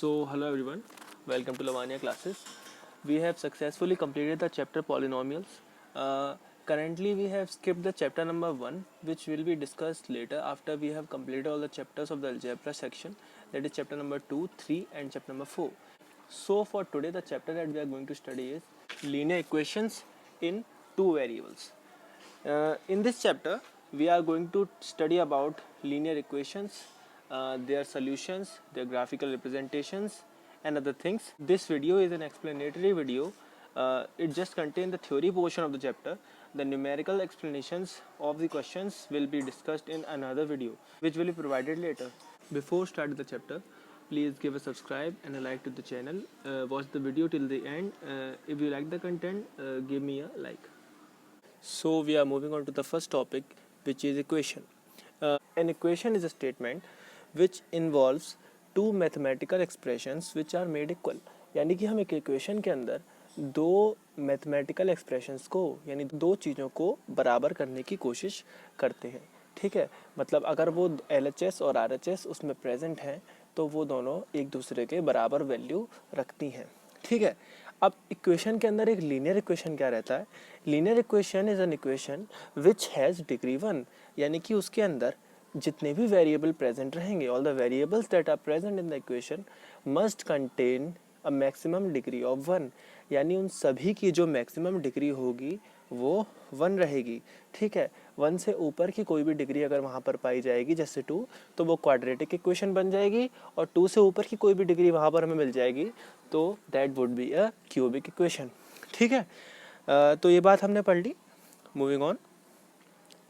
So, hello everyone, welcome to Lavanya classes. We have successfully completed the chapter polynomials. Currently, we have skipped the chapter number 1, which will be discussed later after we have completed all the chapters of the algebra section, that is chapter number 2, 3, and chapter number 4. So, for today, the chapter that we are going to study is linear equations in two variables. In this chapter, we are going to study about linear equations, their solutions, their graphical representations, and other things. This video is an explanatory video. It just contains the theory portion of the chapter. The numerical explanations of the questions will be discussed in another video, which will be provided later. Before starting the chapter, please give a subscribe and a like to the channel. Watch the video till the end. If you like the content, give me a like. So we are moving on to the first topic, which is equation. An equation is a statement which involves two mathematical expressions which are made equal. यानी कि हम एक equation के अंदर दो mathematical expressions को यानी दो चीज़ों को बराबर करने की कोशिश करते हैं. ठीक है, मतलब अगर वो LHS और RHS उसमें प्रेजेंट हैं तो वो दोनों एक दूसरे के बराबर वैल्यू रखती हैं. ठीक है, अब इक्वेशन के अंदर एक लीनियर इक्वेशन क्या रहता है? Linear equation is an equation which has degree 1, यानी कि उसके अंदर जितने भी वेरिएबल प्रेजेंट रहेंगे, all the variables that are present in the equation must contain a maximum degree of 1, यानी उन सभी की जो मैक्सिमम डिग्री होगी वो 1 रहेगी. ठीक है, 1 से ऊपर की कोई भी डिग्री अगर वहाँ पर पाई जाएगी जैसे 2, तो वो क्वाड्रेटिक इक्वेशन बन जाएगी, और 2 से ऊपर की कोई भी डिग्री वहाँ पर हमें मिल जाएगी तो that would be a cubic equation. ठीक है, तो ये बात हमने पढ़ ली. मूविंग ऑन,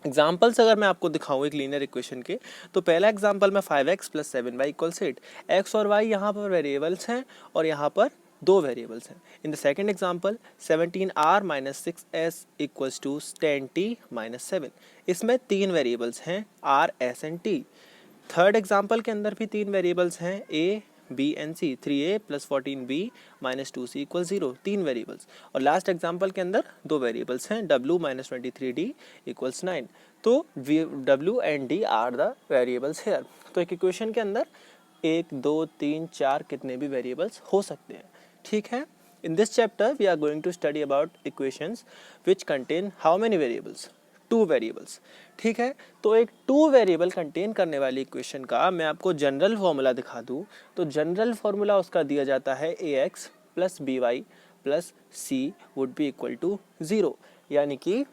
एग्जाम्पल्स अगर मैं आपको दिखाऊँ एक लीनियर इक्वेशन के, तो पहला एग्जाम्पल में 5x + 7y = 8. x और y यहाँ पर वेरिएबल्स हैं और यहाँ पर दो वेरिएबल्स हैं. In the second example 17r - 6s = 10t - 7. इसमें तीन वेरिएबल्स हैं r, s and t. Third example के अंदर भी तीन वेरिएबल्स हैं a, b and c. 3a + 14b - 2c = 0. तीन वेरिएबल्स. और लास्ट एग्जाम्पल के अंदर दो वेरिएबल्स हैं w - 23d = 9. तो w and d are the variables here. तो एक इक्वेशन के अंदर 1, 2, 3, 4 कितने भी वेरिएबल्स हो सकते हैं. ठीक है, in this chapter we are going to study about equations which contain how many variables? 2 variables. ठीक है, तो एक 2 वेरिएबल कंटेन करने वाली इक्वेशन का मैं आपको जनरल फॉर्मूला दिखा दूं तो जनरल फॉर्मूला उसका दिया जाता है ax + by + c would be equal to 0. यानी कि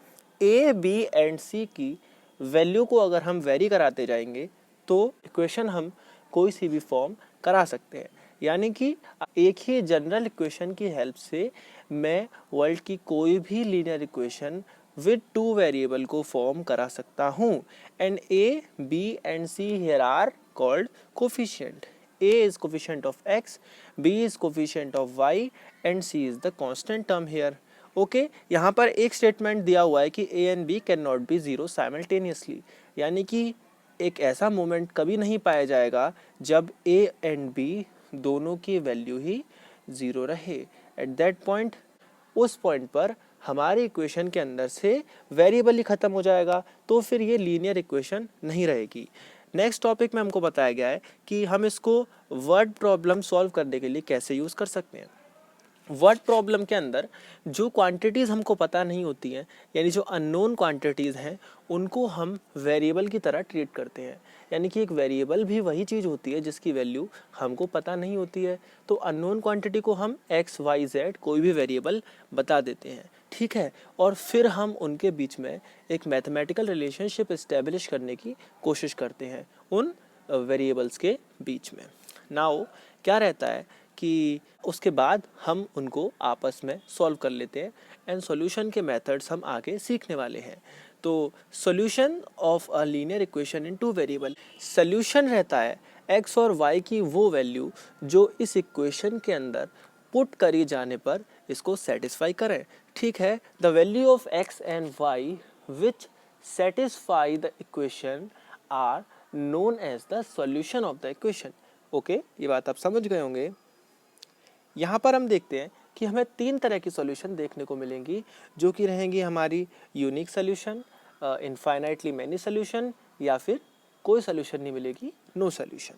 a, b एंड c की वैल्यू को अगर हम वेरी कराते जाएंगे तो इक्वेशन हम कोई सी भी फॉर्म करा सकते हैं. यानी कि एक ही जनरल इक्वेशन की हेल्प से मैं वर्ल्ड की कोई भी लीनियर इक्वेशन विद 2 वेरिएबल को फॉर्म करा सकता हूँ. And a, b and c here are called coefficient. a is coefficient of x, b is coefficient of y and c is the constant term here. Okay, यहाँ पर एक statement दिया हुआ है कि a and b can not be 0 simultaneously, यानी कि एक ऐसा मोमेंट कभी नहीं पाया जाएगा जब a एंड b दोनों की वैल्यू ही 0 रहे. एट दैट पॉइंट, उस पॉइंट पर हमारी इक्वेशन के अंदर से वेरिएबल ही ख़त्म हो जाएगा, तो फिर ये लीनियर इक्वेशन नहीं रहेगी. नेक्स्ट टॉपिक में हमको बताया गया है कि हम इसको वर्ड प्रॉब्लम सॉल्व करने के लिए कैसे यूज़ कर सकते हैं. वर्ड प्रॉब्लम के अंदर जो क्वांटिटीज़ हमको पता नहीं होती हैं, यानी जो अननोन क्वांटिटीज़ हैं, उनको हम वेरिएबल की तरह ट्रीट करते हैं. यानी कि एक वेरिएबल भी वही चीज़ होती है जिसकी वैल्यू हमको पता नहीं होती है. तो अननोन क्वांटिटी को हम x, y, z कोई भी वेरिएबल बता देते हैं. ठीक है, और फिर हम उनके बीच में एक मैथमेटिकल रिलेशनशिप इस्टेब्लिश करने की कोशिश करते हैं उन वेरिएबल्स के बीच में. नाउ क्या रहता है कि उसके बाद हम उनको आपस में सॉल्व कर लेते हैं एंड सॉल्यूशन के मेथड्स हम आगे सीखने वाले हैं. तो solution of a linear equation in 2 variable, solution रहता है x और y की वो वैल्यू जो इस इक्वेशन के अंदर पुट करी जाने पर इसको सेटिस्फाई करें. ठीक है, the value of x and y which satisfy the equation are known as the solution of the equation. Okay, ये बात आप समझ गए होंगे. यहाँ पर हम देखते हैं कि हमें 3 तरह की सॉल्यूशन देखने को मिलेंगी, जो कि रहेंगी हमारी unique solution, infinitely many solution, या फिर कोई सॉल्यूशन नहीं मिलेगी, नो सॉल्यूशन.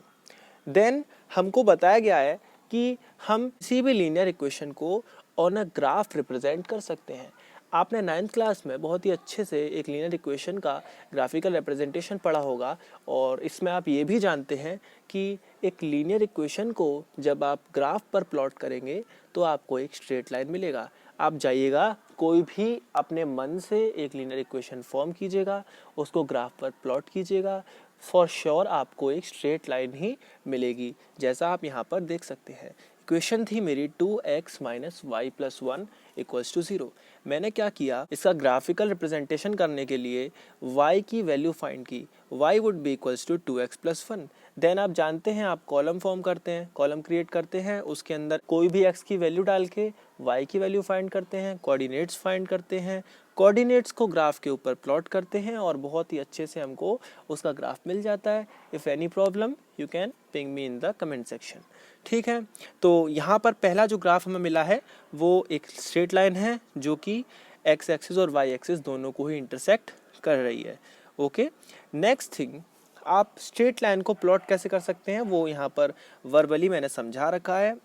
देन हमको बताया गया है कि हम किसी भी लीनियर इक्वेशन को ऑन अ ग्राफ रिप्रेजेंट कर सकते हैं। आपने 9th क्लास में बहुत ही अच्छे से एक लीनियर इक्वेशन का ग्राफिकल रिप्रेजेंटेशन पढ़ा होगा, और इसमें आप ये भी जानते हैं कि एक लीनियर इक्वेशन को जब आप ग्राफ पर प्लॉट करेंगे तो आपको एक स्ट्रेट लाइन मिलेगा। आप जाइएगा, कोई भी अपने मन से एक लीनियर इक्वेशन फॉर्म कीजिएगा, उसको ग्राफ पर प्लॉट कीजिएगा, फॉर श्योर आपको एक स्ट्रेट लाइन ही मिलेगी, जैसा आप यहाँ पर देख सकते हैं। इक्वेशन थी मेरी 2x minus y plus 1 equals to 0। मैंने क्या किया, इसका ग्राफिकल रिप्रेजेंटेशन करने के लिए y की वैल्यू फाइंड की। y would be equals to 2x plus 1। Then आप जानते हैं, आप कॉलम फॉर्म करते हैं, कॉलम क्रिएट करते हैं, उसके अंदर कोई भी x की वैल्यू डाल के y की वैल्यू फाइंड करते हैं, कोऑर्डिनेट्स फाइंड करते हैं, कोऑर्डिनेट्स को ग्राफ के ऊपर प्लॉट करते हैं, और बहुत ही अच्छे से हमको उसका ग्राफ मिल जाता है। If any problem you can ping me in the comment section. ठीक है, तो यहाँ पर पहला जो ग्राफ हमें मिला है वो एक स्ट्रेट लाइन है जो कि x एक्सिस और y एक्सिस दोनों को ही इंटरसेक्ट कर रही है। ओके, नेक्स्ट थिंग, आप स्ट्रेट लाइन को प्लॉट कैसे कर सकते हैं वो यहाँ पर वर्बली मैंने समझा रखा है।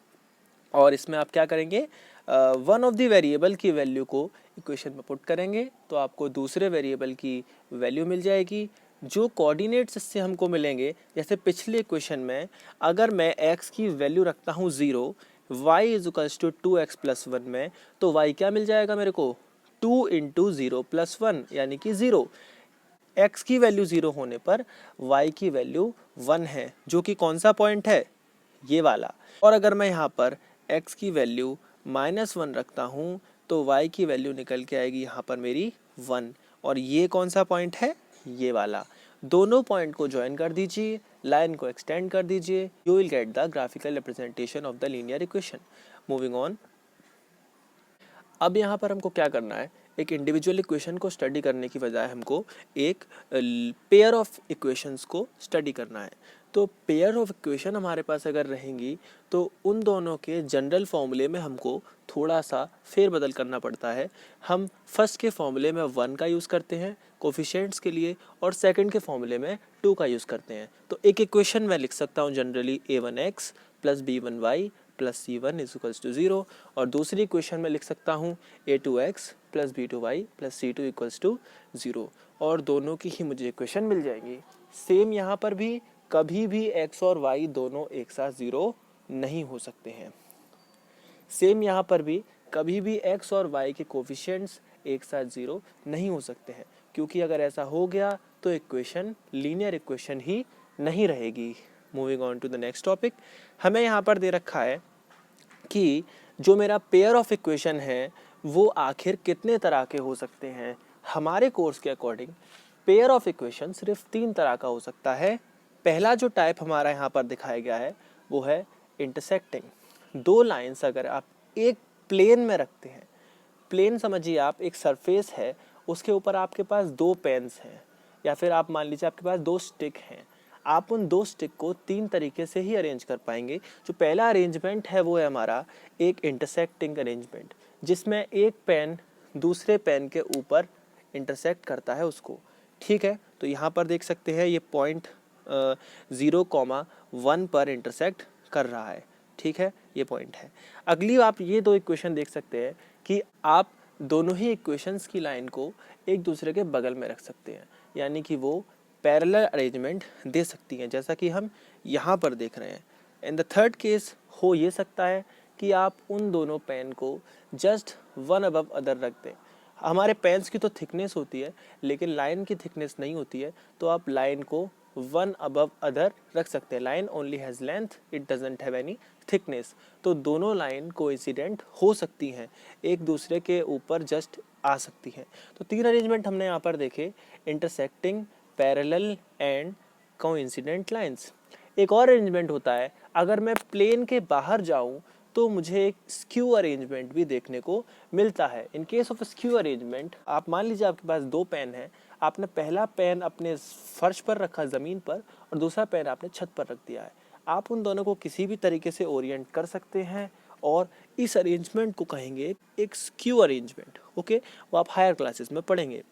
और इसमें आप क्या करेंगे, वन ऑफ द वेरिएबल की वैल्यू को इक्वेशन में पुट करेंगे तो आपको दूसरे वेरिएबल की वैल्यू मिल जाएगी। जो कोऑर्डिनेट्स इससे हमको मिलेंगे, जैसे पिछले इक्वेशन में अगर मैं x की वैल्यू रखता हूँ 0, y is equals to 2x plus 1 में, तो y क्या मिल जाएगा मेरे को, 2 इंटू 0 प्लस 1 यानी कि 0। x की वैल्यू 0 होने पर y की वैल्यू 1 है, जो कि कौन सा पॉइंट है, ये वाला। और अगर मैं यहाँ पर x की वैल्यू -1 रखता हूँ तो y की वैल्यू निकल के आएगी यहाँ पर मेरी 1, और ये कौन सा पॉइंट है, ये वाला। दोनों पॉइंट को ज्वाइन कर दीजिए, लाइन को एक्सटेंड कर दीजिए, you will get the graphical representation of the linear equation. Moving on, अब यहाँ पर हमको क्या करना है, एक इंडिविजुअल इक्वेशन को स्टडी करने की बजाय हमको एक पेयर ऑफ इक्वेशंस को स्टडी करना है। तो पेयर ऑफ इक्वेशन हमारे पास अगर रहेंगी तो उन दोनों के जनरल फॉर्मूले में हमको थोड़ा सा फेरबदल करना पड़ता है। हम फर्स्ट के फॉर्मूले में 1 का यूज़ करते हैं कोफिशिएंट्स के लिए, और सेकंड के फॉर्मूले में 2 का यूज़ करते हैं। तो एक इक्वेशन मैं लिख सकता हूँ generally a1x plus b1y plus c1 is equals to 0, और दूसरी इक्वेशन में लिख सकता हूँ a2x plus b2y plus c2 equals to 0, और दोनों की ही मुझे इक्वेशन मिल जाएंगी। सेम यहाँ पर भी कभी भी x और y दोनों एक साथ 0 नहीं हो सकते हैं। सेम यहाँ पर भी कभी भी x और y के कोफिशिएंट्स एक साथ 0 नहीं हो सकते हैं, क्योंकि अगर ऐसा हो गया तो इक्वेशन लीनियर इक्वेशन ही नहीं रहेगी। Moving on to the next topic, हमें यहाँ पर दे रखा है कि जो मेरा पेयर ऑफ इक्वेशन है वो आखिर कितने तरह के हो सकते हैं। हमारे कोर्स के अकॉर्डिंग पेयर ऑफ इक्वेशन सिर्फ 3 तरह का हो सकता है। पहला जो टाइप हमारा यहाँ पर दिखाया गया है वो है इंटरसेक्टिंग। दो लाइंस अगर आप एक प्लेन में रखते हैं, प्लेन समझिए आप, एक सरफेस है, उसके ऊपर आपके पास 2 पेन्स हैं, या फिर आप मान लीजिए आपके पास 2 स्टिक हैं। आप उन 2 स्टिक को 3 तरीके से ही अरेंज कर पाएंगे। जो पहला अरेंजमेंट है वो है हमारा एक इंटरसेक्टिंग अरेंजमेंट, जिसमें एक पेन दूसरे पेन के ऊपर इंटरसेक्ट करता है उसको। ठीक है, तो यहाँ पर देख सकते हैं ये पॉइंट 0,1 पर इंटरसेक्ट कर रहा है। ठीक है, ये पॉइंट है। अगली आप ये 2 इक्वेशन देख सकते हैं कि आप दोनों ही इक्वेशंस की लाइन को एक दूसरे के बगल में रख सकते हैं, यानी कि वो पैरेलल अरेंजमेंट दे सकती हैं, जैसा कि हम यहाँ पर देख रहे हैं। इन द थर्ड केस हो ये सकता है कि आप उन दोनों पेन को जस्ट वन अबव अदर रख दें। हमारे पेन्स की तो थिकनेस होती है लेकिन लाइन की थिकनेस नहीं होती है, तो आप लाइन को वन अबव अदर रख सकते हैं। Line only has length, it doesn't have any thickness. तो दोनों लाइन कोइंसिडेंट हो सकती हैं, एक दूसरे के ऊपर जस्ट आ सकती हैं। तो 3 अरेंजमेंट हमने यहाँ पर देखे, intersecting, parallel and coincident lines. एक और अरेंजमेंट होता है, अगर मैं प्लेन के बाहर जाऊँ तो मुझे एक स्क्यू अरेंजमेंट भी देखने को मिलता है। In case of skew arrangement, आप मान लीजिए आपके पास 2 पेन हैं, आपने पहला पेन अपने फर्श पर रखा ज़मीन पर और दूसरा पेन आपने छत पर रख दिया है। आप उन दोनों को किसी भी तरीके से ओरिएंट कर सकते हैं और इस अरेंजमेंट को कहेंगे एक स्क्यू अरेंजमेंट। ओके, वो आप हायर क्लासेस में पढ़ेंगे।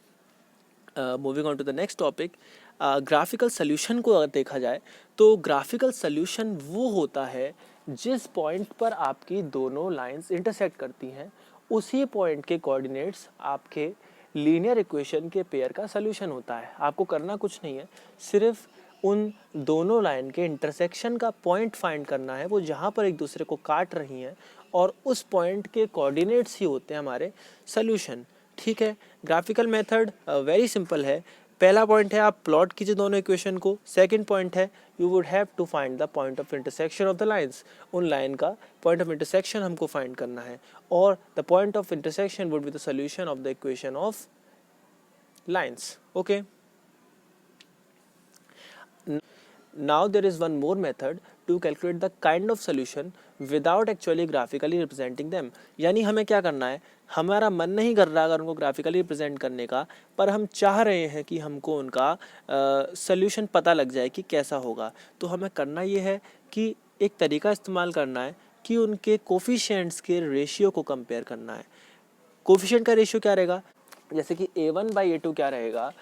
Moving on to the next topic, graphical solution को अगर देखा जाए तो ग्राफिकल सॉल्यूशन वो होता है जिस पॉइंट पर आपकी दोनों लाइंस इंटरसेक्ट करती हैं उसी पॉइंट के कोऑर्डिनेट्स आपके लीनियर इक्वेशन के पेयर का सलूशन होता है। आपको करना कुछ नहीं है, सिर्फ उन दोनों लाइन के इंटरसेक्शन का पॉइंट फाइंड करना है, वो जहाँ पर एक दूसरे को काट रही हैं, और उस पॉइंट के कोऑर्डिनेट्स ही होते हैं हमारे सॉल्यूशन। ठीक है, ग्राफिकल मेथड वेरी सिंपल है। पहला पॉइंट है आप प्लॉट कीजिए दोनों इक्वेशन को। सेकंड पॉइंट है you would have to find the point of intersection of the lines. उन लाइन का पॉइंट ऑफ इंटरसेक्शन हमको फाइंड करना है, और the point of intersection would be the solution of the equation of lines. Okay, now there is one more method to calculate the kind of solution without actually graphically representing them। यानी हमें क्या करना है, हमारा मन नहीं कर रहा अगर उनको ग्राफिकली रिप्रेजेंट करने का, पर हम चाह रहे हैं कि हमको उनका सॉल्यूशन पता लग जाए कि कैसा होगा। तो हमें करना ये है कि एक तरीका इस्तेमाल करना है कि उनके कोफिशिएंट्स के रेशियो को कंपेयर करना है। कोफिशिएंट का रेशियो क्या रहेगा, जैसे कि a1/a2 क्या रहेगा,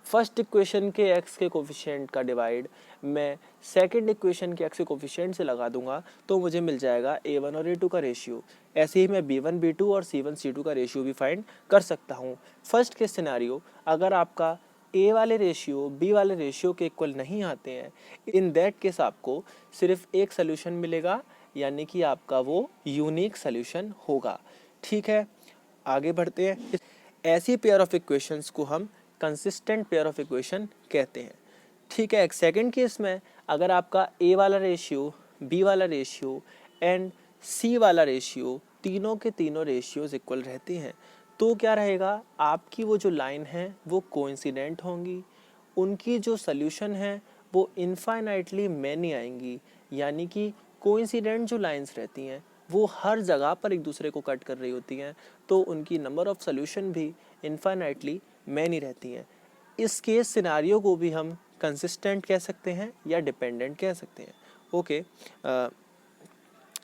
फर्स्ट इक्वेशन के x के कोफिशिएंट का डिवाइड मैं सेकंड इक्वेशन के x के कोफिशिएंट से लगा दूंगा, तो मुझे मिल जाएगा a1 और a2 का रेशियो। ऐसे ही मैं b1 b2 और c1 c2 का रेशियो भी फाइंड कर सकता हूँ। फर्स्ट के सिनेरियो, अगर आपका a वाले रेशियो b वाले रेशियो के इक्वल नहीं आते हैं, इन दैट केस आपको सिर्फ एक सोल्यूशन मिलेगा, यानी कि आपका वो यूनिक सोल्यूशन होगा। ठीक है, आगे बढ़ते हैं। ऐसी पेयर ऑफ इक्वेशंस को हम कंसिस्टेंट पेयर ऑफ इक्वेशन कहते हैं। ठीक है, एक सेकंड केस में अगर आपका ए वाला रेशियो, बी वाला रेशियो एंड सी वाला रेशियो, तीनों के तीनों रेशियोज इक्वल रहते हैं, तो क्या रहेगा, आपकी वो जो लाइन है वो कोइंसिडेंट होंगी, उनकी जो सोल्यूशन है वो इनफाइनाइटली मैनी आएंगी। यानी कि कोइंसिडेंट जो लाइंस रहती हैं वो हर जगह पर एक दूसरे को कट कर रही होती हैं, तो उनकी नंबर ऑफ सोल्यूशन भी इनफाइनाइटली मैनी रहती हैं। इस केस सिनारियो को भी हम कंसिस्टेंट कह सकते हैं या डिपेंडेंट कह सकते हैं। ओके,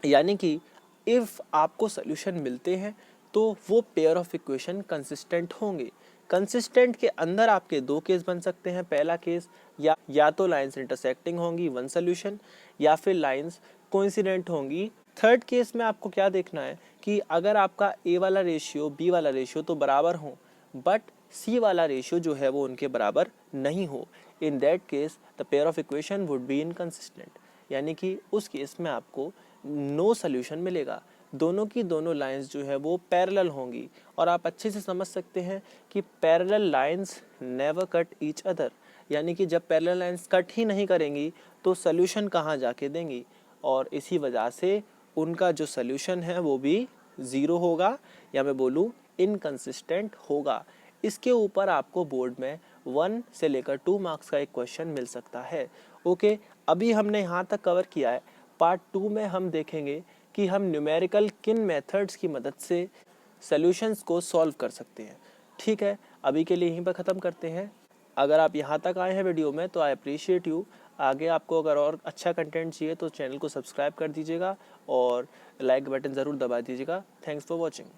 यानी कि इफ़ आपको सोल्यूशन मिलते हैं तो वो पेयर ऑफ इक्वेशन कंसिस्टेंट होंगे। कंसिस्टेंट के अंदर आपके दो केस बन सकते हैं। पहला केस या तो लाइंस इंटरसेक्टिंग होंगी, वन सोल्यूशन, या फिर लाइंस कोइंसिडेंट होंगी। थर्ड केस में आपको क्या देखना है कि अगर आपका ए वाला रेशियो बी वाला रेशियो तो बराबर हो, बट सी वाला रेशियो जो है वो उनके बराबर नहीं हो, in that case the pair of equation would be inconsistent. यानी कि उस केस में आपको नो सोल्यूशन मिलेगा। दोनों की दोनों लाइंस जो है वो पैरेलल होंगी, और आप अच्छे से समझ सकते हैं कि parallel lines never cut each other. यानी कि जब पैरेलल लाइंस कट ही नहीं करेंगी तो सोल्यूशन कहाँ जाके देंगी, और इसी वजह से उनका जो सोल्यूशन है वो भी ज़ीरो होगा, या मैं बोलूँ इनकंसिस्टेंट होगा। इसके ऊपर आपको बोर्ड में 1 से लेकर 2 मार्क्स का एक क्वेश्चन मिल सकता है। ओके, अभी हमने यहाँ तक कवर किया है। पार्ट 2 में हम देखेंगे कि हम न्यूमेरिकल किन मेथड्स की मदद से सॉल्यूशंस को सॉल्व कर सकते हैं। ठीक है, अभी के लिए यहीं पर ख़त्म करते हैं। अगर आप यहाँ तक आए हैं वीडियो में तो आई अप्रिशिएट यू। आगे आपको अगर और अच्छा कंटेंट चाहिए तो चैनल को सब्सक्राइब कर दीजिएगा और लाइक बटन ज़रूर दबा दीजिएगा। Thanks for watching.